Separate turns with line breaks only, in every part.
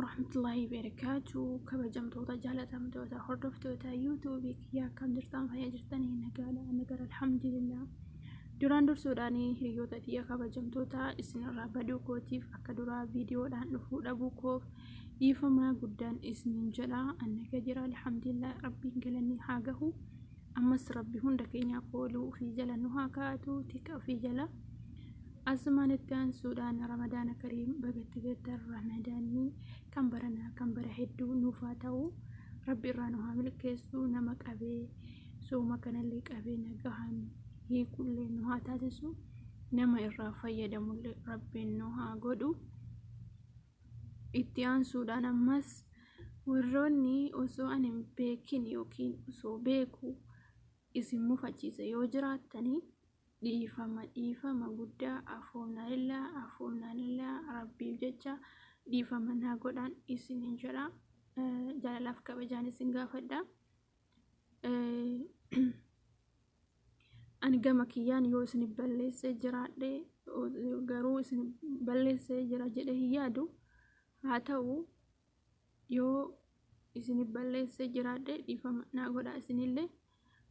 ورحمة الله وبركاته. كبجمتوتا جالتمتوتا hordoftoota YouTube kiyyaa akkam jirtan fayyaa jirtanii nagara alhamdulillah. Duraan dursuudhaan hiriyoota kiyya kabajamtoota isinirraa baduu kootiif akka duraa viidiyoodhaan dhufuu dhabuu koof dhiifama guddaan isinin jedha. Annaga jira alhamdulillah, rabbiin galanni haa gahu. Ammas rabbi hunda keenya qooluu fi jala nu haa kaa'atu tika fi jala. Asmaanittaan Suudaan Ramadaana Kariim bagatti gadar Ramadaanii kan barana kan bara hedduu nuuf haa ta'u. Rabbi irraa nu haa milkeessu. Nama qabee sooma kanallee qabee nagahan hiikullee nu haa taasisu. Nama irraa fayyadamullee rabbiin nu haa godhu. Itti aansuudhaan ammas warroonni osoo ani hin beekin yookiin osoo beeku isin mufachiise yoo jiraattanii dhiifama guddaa afoonalillah rabbiif jecha dhiifama naa godhaan isinin jedha. Jaalalaaf kabajaan isin gaafadha. Ani gama kiyyaan yoo isin balleessee jiraadhe garuu isin balleessee jira jedhe hin yaadu. Haa ta'u yoo isin balleessee jiraadhe dhiifama naa godhaa isinillee.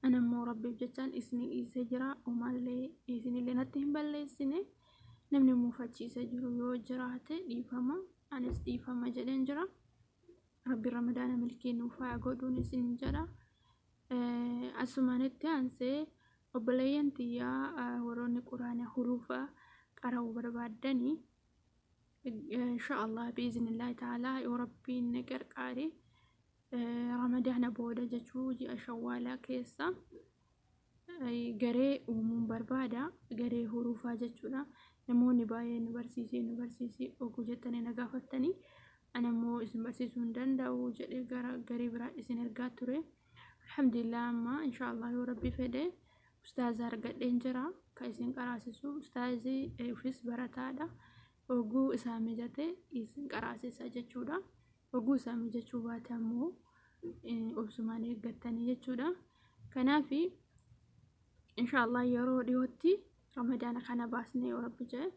Ana immoo rabbiif jechaan isinii dhiisee jira. Umallee isinillee natti hin balleessine. Namni muufachiisee jiru yoo jiraate dhiifama. Anis dhiifama jedheen jira. Rabbi Ramadaana milkii nuuf haa godhuun isinin jedha. Asumaanitti aansee obboleeyyan tiyyaa warroonni quraana huruufa qara'uu barbaaddanii inshaallah biiznillaahi ta'aalaa yoo rabbiin na gargaare Ramadaana booda jechuu ji'a Shawwaalaa keessa garee uumuun barbaada. Garee huruufaa jechuudha. Namoonni baay'een nu barsiisee oguu jettanii na gaafattanii ana immoo isin barsiisuu hin danda'u jedhee gara garee biraa isin ergaa ture. Alhamdulillah amma inshaallah yoo rabbi fedhe ustaaza argadheen jira kan isin qaraasisu. Ustaazi ofis barataadha. Oguu isaa mijate isin qaraasisa jechuudha. Oguu isaa mijachuu baate ammoo obsumaan eeggattanii jechuudha. Kanaafi inshaallah yeroo dhiyootti Ramadaana kana baasnee yoo rabbi jedhe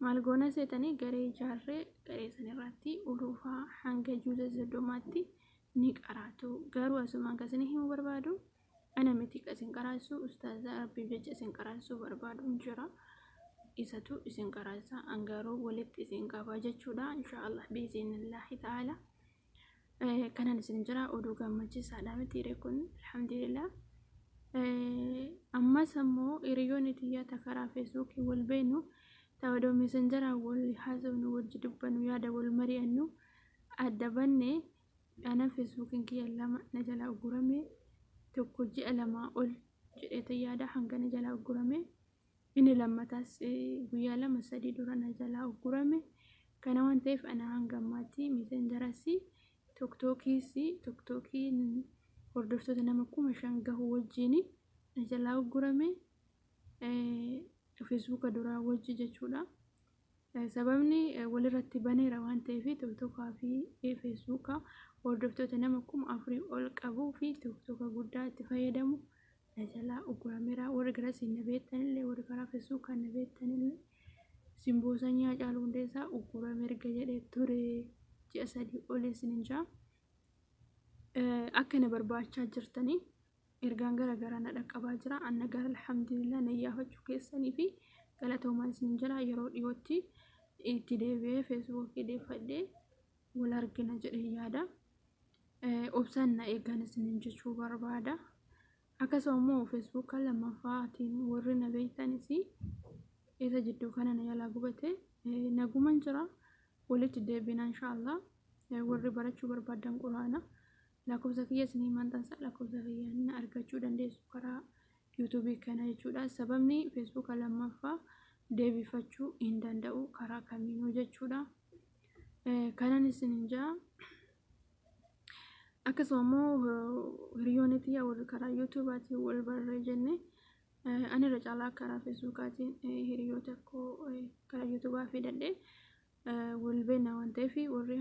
maal goona seetanii garee ijaarree garee sanirratti huruufaa hanga juuza soddomaatti ni qaraatu. Garuu asumaan kasin himuu barbaadu ana miti kasin qaraasu ustaaza rabbiif jecha isin qaraasuu barbaadu jira. Isatu isin qaraasa angaroo walitti isin qaba jechuudha inshaallah biiznillaahi ta'aalaa. Kanan isin jira oduu gammachiisaadha miti kun alhamdulillah. Ammas ammoo hiriyoonni tiyyaa karaa Facebook wal beenu ta'uu messengeraa wal haasawnu wal dubbanu yaada wal mari'annu adda banne. Ana Facebookin kiyya lama na jala ugurame tokko ji'a lama ol jedhee yaada hanga na jala ugurame. Inni lammataas guyyaa lama sadii dura na jala ugurame. Kana waan ta'eef ana hanga ammaatti messengerasi tokkookiin hordoftoota nama 5,000 gahu wajjin na jala ugurame. Facebook duraa wajji jechuudha. Sababni walirratti baneera waan ta'eef tokkookaa fi Facebook hordoftoota nama 4,000 ol qabuu fi tokkooka guddaa itti fayyadamu na jala ugurameera. Warri gara isin beektanillee warri karaa Facebook na beektanillee simboosanyaa caaluu hundeessaa ugurame erga jedhee ture ji'a 3 ol isinin jaa. Akka na barbaachaa jirtanii ergaan gara na dhaqqabaa jira. Anna gara alhamdulillah na yaafachuu keessanii fi galatoomaa isinin jira. Yeroo dhiyootti itti deebi'ee Facebook deeffadhee wal argina jedhee yaada. Obsaan na eegan isinin jechuu barbaada. Akkasumas Facebook lammaffaatiin warri na beektanis isa jidduu kana na jala gubate naguman jira. Walitti deebina inshaallah. Warri barachuu barbaadan quraana lakkoofsa kiyya isinii maxxansa lakkoofsa kiyya na argachuu dandeessu karaa YouTube kana jechuudha. Sababni Facebook lammaffaa deebifachuu hin danda'u karaa kamiinuu jechuudha. Kanan isinin jaa. Akkasumas hiriyoonni tiyya warri karaa YouTube'aatiin wal barree jenne ani irra caalaa karaa Facebook'aatiin hiriyoota koo karaa YouTube'aa fidadhee wal beena waan ta'eef warri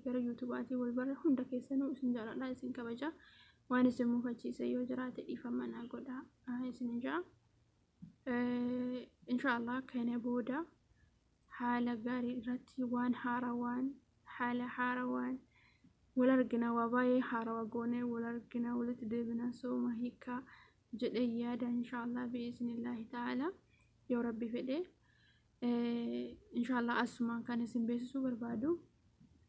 gara YouTube'aatiin wal barree hunda keessanuu isin jaaladha isin kabaja. Waan isin mufachiise yoo jiraate dhiifama naa godhaa isinin jaa. Inshaallah kana booda haala gaarii irratti waan haarawaan حالة حاروان ولرجنا وباي حاروا جوني ولرجنا ولتدبنا سوما هيكا جديادة إن شاء الله بإذن الله تعالى يا ربي فدي إن شاء الله أسمع كان اسم بيسو بربادو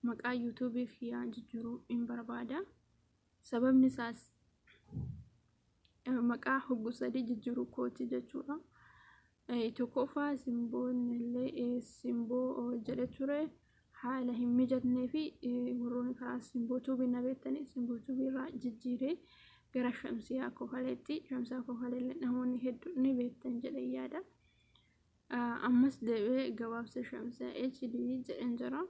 مقا يوتيوب خيان ججرو إن بربادا سبب نساس maqaa hoggu sadii jijjiiruu kooti jechuudha. Tokkoffaa simboon illee simboo jedhe ture haala hin mijatnee fi warroonni karaa simboo tuubii na beektanii simboo tuubii irraa jijjiiree gara shamsiyaa kofaleetti shamsiyaa kofalee namoonni hedduu ni beektan jedhee yaada. Ammas deebi'ee gabaabsa shamsiyaa HD jedhan jira.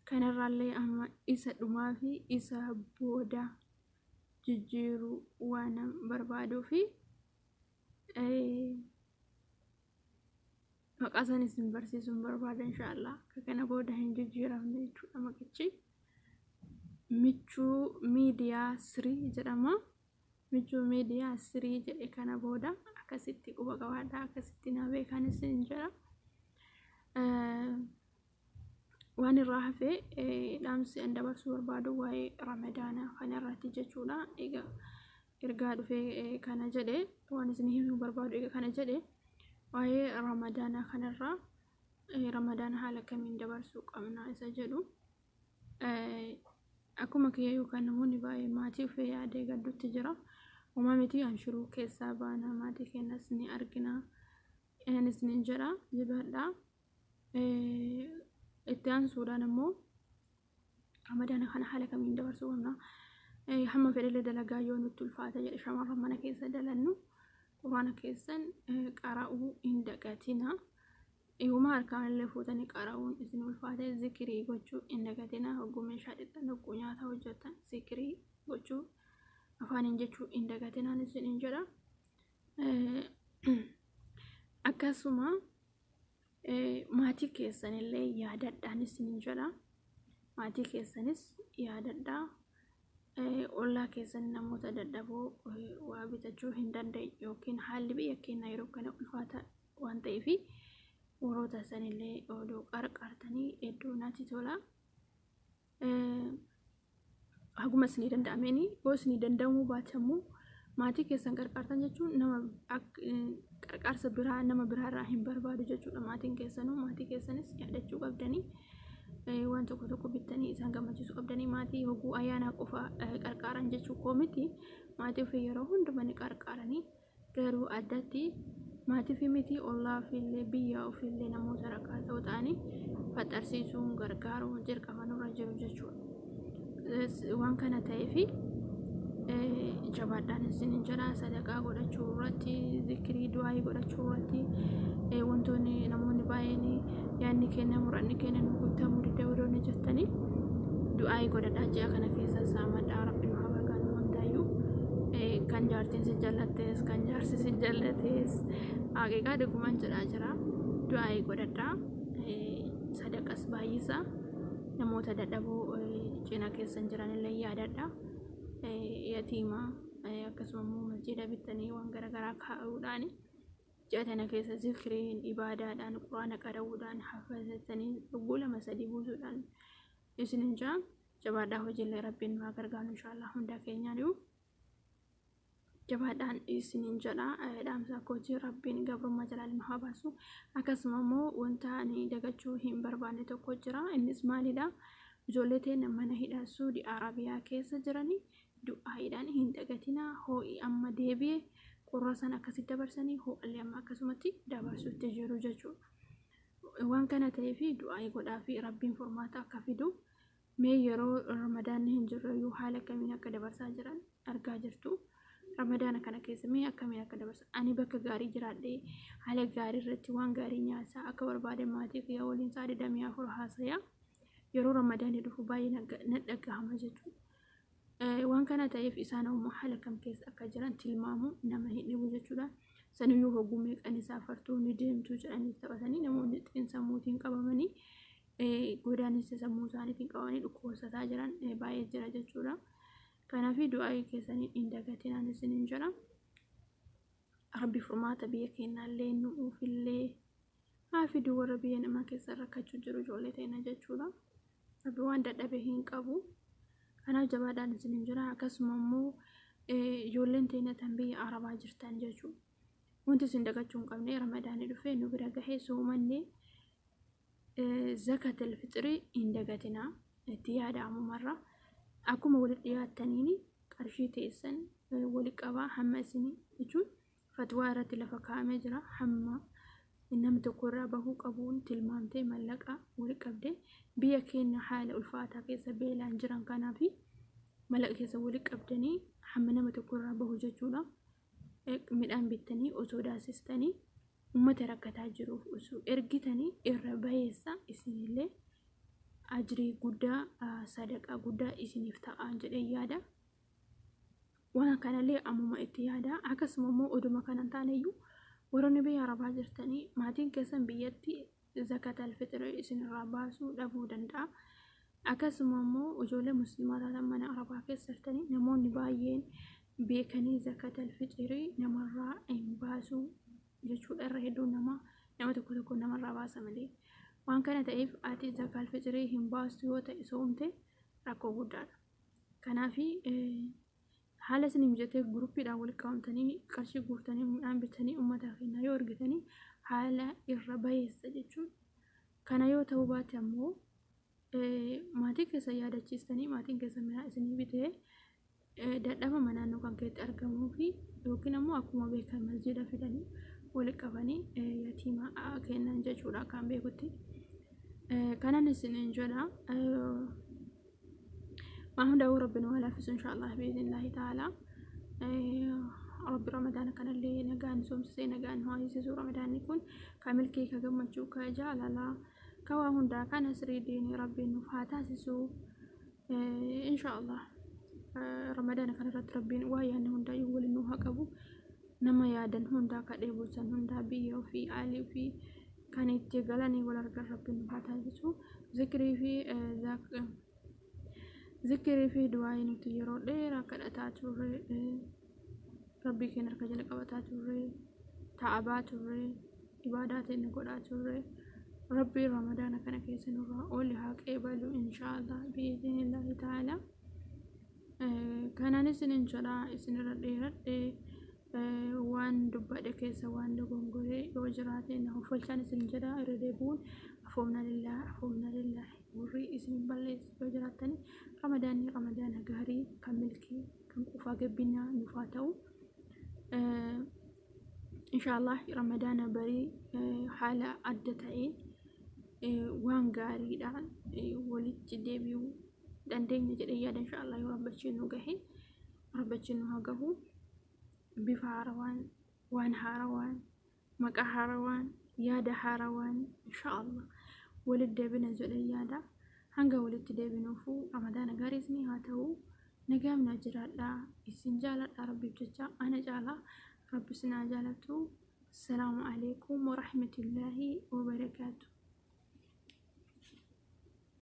Kanarraallee amma isa dhumaa fi isa booda jijjiiru waan barbaaduu fi maqaa isaaniis hin barsiisuun barbaada inshallah kana booda hin jijjiiramne jechuudha. Maqichi michuu miidiyaa 3 jedhama. Michuu miidiyaa 3 jedhe kana booda akkasitti quba qabaadha akkasitti na beekanis hin jira. waan irraa hafee dhaamsi an dabarsuu barbaadu waa'ee ramadaana kana irratti jechuudha. Egaa ergaa dhufee kana jedhe waan isin himuu barbaadu egaa kana jedhe waa'ee ramadaana kanarraa ramadaana haala kamiin dabarsuu qabna isa jedhu akkuma kiyya yookaan namoonni baay'ee maatii ofii yaadee gadduutti jira. Uumaa miti anshuruu keessaa baana maatii keenyas ni argina innis ni jira jibadha. itti aansuudhaan ammoo ramadaana kana haala kamiin dabarsuu qabna hamma fedhelee dalagaa yoo nutti ulfaata jedhe shamarran mana keessa dalannu quraana keessan qara'uu hin dagatina. Uumaa harkaanillee fuutanii qara'uun isin ulfaate zikirii gochuu hin dagatina. Hogguu meeshaa dhixxan hogguu nyaata hojjetan zikirii gochuu afaaniin jechuu hin dagatinaan isin hin jedha. Akkasuma maatii keessanillee yaadadhaan isin hin jedha. Maatii keessanis yaadadhaa. Ollaa keessan namoota dadhaboo waa bitachuu hin dandeenye yookiin haalli biyya keenyaa yeroo kana ulfaata waan ta'eef warroota sanillee odoo qarqartanii iddoo naatti tola. Haguma isinii danda'ameenii yoo isinii danda'amuu baatamuu maatii keessan qarqartan jechuun nama qarqarsa biraa nama biraarraa hin barbaadu jechuudha. Maatiin keessanuu maatii keessanis yaadachuu qabdanii waan tokko tokko bittanii isaan gammachiisuu qabdanii. Maatii hogguu ayyaana qofa qarqaran jechuu koo miti. Maatii ofii yeroo hundumaa ni qarqaranii garuu addatti maatii fi miti ollaa ofiillee biyya ofiillee namoota rakkaa ta'uu ta'anii faxarsiisuun gargaaruun dirqama nurra jiru jechuudha. Waan kana ta'eefi jabaadhaan isin hin jira. Sadaqaa godhachuu irratti zikirii du'aa godhachuu irratti wantoonni namoonni baay'een yaadni kenna muranni kenna nu guutamuu dadhabdoonni jettanii du'aa godhadhaa ji'a kana keessa saamadhaa rabbiin haa gargaaru hundaayyuu. Kan jaartiin si jallattes kan jaarsi si jallates haqiiqaa dhugumaan jedhaa jira. Du'aa godhadhaa sadaqas baay'isa. Namoota dadhaboo cina keessan jiranillee yaadadhaa. Yatiima akkasuma masjiida bittanii waan garaagaraa kaa'uudhaan ji'a kana keessa zikriin ibaadaadhaan quraana qara'uudhaan hafazatanii lubbuu 2-3 buusuudhaan isin hin jaa. Jabaadhaa hojiilee rabbiin haa gargaaru inshallah hunda keenyaaniyyuu. Jabaadhaan isin hin jedha. Dhaamsa hojii rabbiin gabrummaa jalaalin haa baasu. Akkasuma immoo wanta ani dagachuu hin barbaanne tokko jira. Innis maalidha? Ijoollee teenya mana hidhaa Suudi Arabiyaa keessa jiranii du'aadhaan hin dagatinaa. Hoo'i amma deebi'ee qorra sana akkasitti dabarsanii hoo'allee amma akkasumatti dabarsuutti jiru jechuudha. Waan kana ta'eef du'aa godhaa fi rabbiin furmaata akka fidu mee yeroo ramadaanni hin jirreyyuu haala kamiin akka dabarsaa jiran argaa jirtu. Ramadaana kana keessa mee akkamiin akka dabarsa ani bakka gaarii jiraadhee haala gaarii irratti waan gaarii nyaataa akka barbaade maatii kiyya waliin sa'aatii 24 haasaya yeroo ramadaanni dhufu baay'ee na dhagahama jechuudha. Waan kana ta'eef isaan ammoo haala kam keessa akka jiran tilmaamu nama hin dhibu jechuudha. Saniyyuu hogguu meeqan isaa fartuu ni deemtuu jedhanii taphatanii namoonni xiinsammuutiin qabamanii godaannisa sammuu isaaniitiin qabamanii dhukkubsataa jiran baay'ee jira jechuudha. Kanaaf du'aa keessanii hin dagatinaan isin hin jira. Rabbi furmaata biyya keenyaallee nuufillee haa fidu warra biyya namaa keessa rakkachuu jiru ijoollee teenya jechuudha. rabbi waan dadhabe hin qabu kanaaf jabaadhaan isiniin jira akkasuma immoo ijoolleen teenya tan biyya arabaa jirtan jechuudha wanti isin dagachuu hin qabne ramadaanii dhufee nu bira gahee soomanne zakatul fitrii hin dagatinaa itti yaadamu marra akkuma walitti dhiyaattaniini qarshii teessan walitti qabaa hamma isinii jechuun fatwaa irratti lafa kaa'amee jira hamma namni tokko irraa bahuu qabuun tilmaamtee mallaqa walitti qabdee biyya keenya haala ulfaataa keessa beelaan jiran kanaaf mallaqa keessa walitti qabdanii hamma nama tokko irraa bahu jechuudha midhaan bittanii osoo daasistanii ummata rakkataa jiruuf osoo ergitanii irra baheessa isinillee ajrii guddaa sadaqaa guddaa isiniif ta'an jedhee yaada waan kanallee ammuma itti yaada akkasuma immoo oduma kanan taaneyyuu warroonni biyya arabaa jirtanii maatiin keessan biyyatti zakatul fitrii isinirraa baasuu dhabuu danda'a akkasuma immoo ijoollee musliimaa mana arabaa keessa jirtanii namoonni baay'een beekanii zakatul fitrii namarraa hin baasuu jechuudha irra hedduu nama tokko namarraa baasa malee waan kana ta'eef ati zakatul fitrii hin baastu yoo ta'e soomte rakkoo guddaadha kanaaf haala isin mijatee guruppiidhaan walitti qabamtanii qarshii guurtanii midhaan bitanii ummata keenya yoo ergitanii haala irra bayeessa jechuudha kana yoo ta'uu baate ammoo maatii keessa yaadachiistanii maatiin keessa midhaan isinii bitee dadhabama naannoo kan keessatti argamuu fi yookiin ammoo akkuma beekan masjiida fidanii walitti qabanii yatiima kennan jechuudha kan beekutti kanan isiniin jedha ما هو دور ربنا ولا فيس إن شاء الله بإذن الله تعالى رب رمضان كان اللي نجان سوم سي نجان هاي سيزور رمضان يكون كامل كي كجمع شوكا جعل لا كوا هندا كان سريدين ربي نفحات سيسو إن شاء الله رمضان كان رت ربي ويا إنه هندا يقول إنه هكذا نما يادن هندا كديبو سن هندا بيو في علي في كان يتجلني ولا رجع ربي نفحات سيسو ذكري في ذاك ذكري في دعاء نتيرو ديرا كذا تاجوري ربي كنا ركجل كذا تاجوري تعباتوري عبادات نقول توري ربي رمضان كنا كيس نورا أولي هاك إبلو إن شاء الله بإذن الله تعالى كان نسن إن شاء الله إسن ردي وان دبّا كيس وان دغونغوري وجراتي إنه فلشان إسن جدا رديبون عفونا لله وري إسن بلس وجراتني رمضان غاري كملكي كم قفا جبنا نفاتو إن شاء الله رمضان بري حالة عدتين وان غاري دان ولد ديبيو دندين جديا إن شاء الله ربنا جهي ربنا هجهو بفاروان وان هاروان مكا هاروان يادا هاروان إن شاء الله ولد ديبنا جديا دا هنگا ولد ديبنا فو رمضان غاري سني هاتو نجام نجرا لا إسنجالة ربي بجتا أنا جالا رب سنا جالتو السلام عليكم ورحمة الله وبركاته.